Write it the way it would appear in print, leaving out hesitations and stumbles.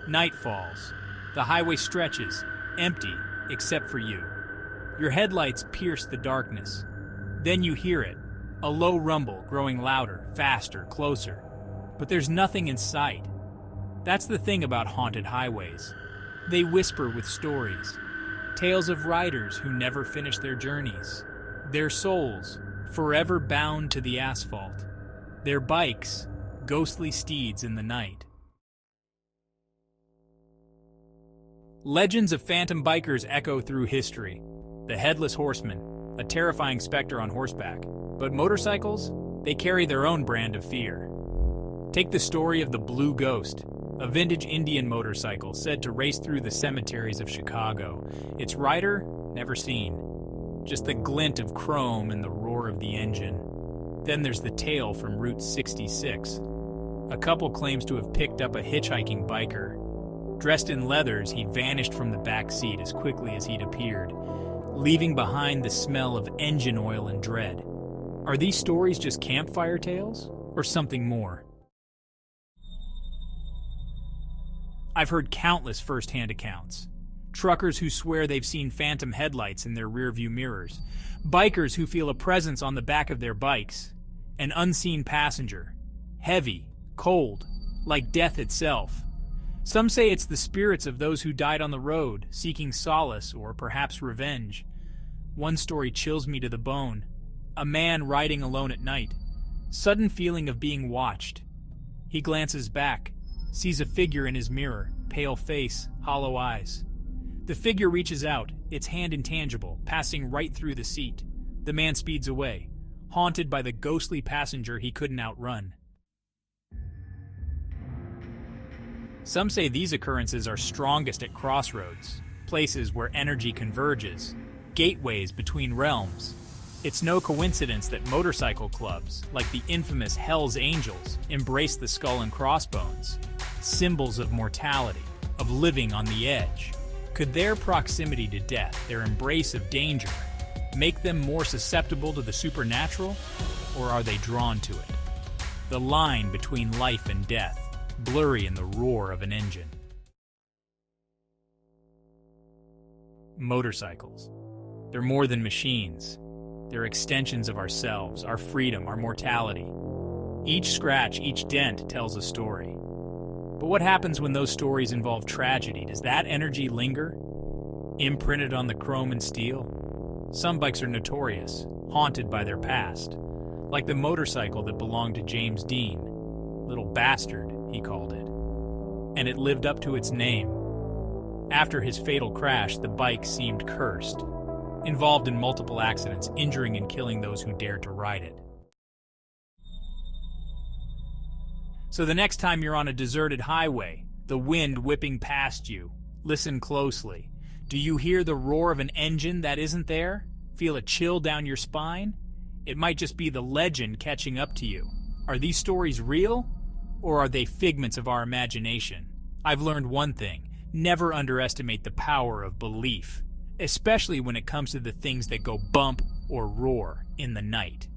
Night falls. The highway stretches, empty, except for you. Your headlights pierce the darkness. Then you hear it, a low rumble growing louder, faster, closer. But there's nothing in sight. That's the thing about haunted highways. They whisper with stories. Tales of riders who never finish their journeys. Their souls, forever bound to the asphalt. Their bikes, ghostly steeds in the night. Legends of phantom bikers echo through history. The Headless Horseman, a terrifying specter on horseback. But motorcycles? They carry their own brand of fear. Take the story of the Blue Ghost, a vintage Indian motorcycle said to race through the cemeteries of Chicago. Its rider, never seen. Just the glint of chrome and the roar of the engine. Then there's the tale from Route 66. A couple claims to have picked up a hitchhiking biker. Dressed in leathers, he vanished from the back seat as quickly as he'd appeared, leaving behind the smell of engine oil and dread. Are these stories just campfire tales, or something more? I've heard countless first-hand accounts. Truckers who swear they've seen phantom headlights in their rearview mirrors. Bikers who feel a presence on the back of their bikes. An unseen passenger. Heavy, cold, like death itself. Some say it's the spirits of those who died on the road, seeking solace or perhaps revenge. One story chills me to the bone. A man riding alone at night. Sudden feeling of being watched. He glances back, sees a figure in his mirror, pale face, hollow eyes. The figure reaches out, its hand intangible, passing right through the seat. The man speeds away, haunted by the ghostly passenger he couldn't outrun. Some say these occurrences are strongest at crossroads, places where energy converges, gateways between realms. It's no coincidence that motorcycle clubs, like the infamous Hell's Angels, embrace the skull and crossbones, symbols of mortality, of living on the edge. Could their proximity to death, their embrace of danger, make them more susceptible to the supernatural, or are they drawn to it? The line between life and death, blurry in the roar of an engine. Motorcycles. They're more than machines. They're extensions of ourselves, our freedom, our mortality. Each scratch, each dent tells a story. But what happens when those stories involve tragedy? Does that energy linger, imprinted on the chrome and steel? Some bikes are notorious, haunted by their past, like the motorcycle that belonged to James Dean. Little bastard, he called it. And it lived up to its name. After his fatal crash, the bike seemed cursed, involved in multiple accidents, injuring and killing those who dared to ride it. So the next time you're on a deserted highway, the wind whipping past you, listen closely. Do you hear the roar of an engine that isn't there? Feel a chill down your spine? It might just be the legend catching up to you. Are these stories real, or are they figments of our imagination? I've learned one thing: never underestimate the power of belief, especially when it comes to the things that go bump or roar in the night.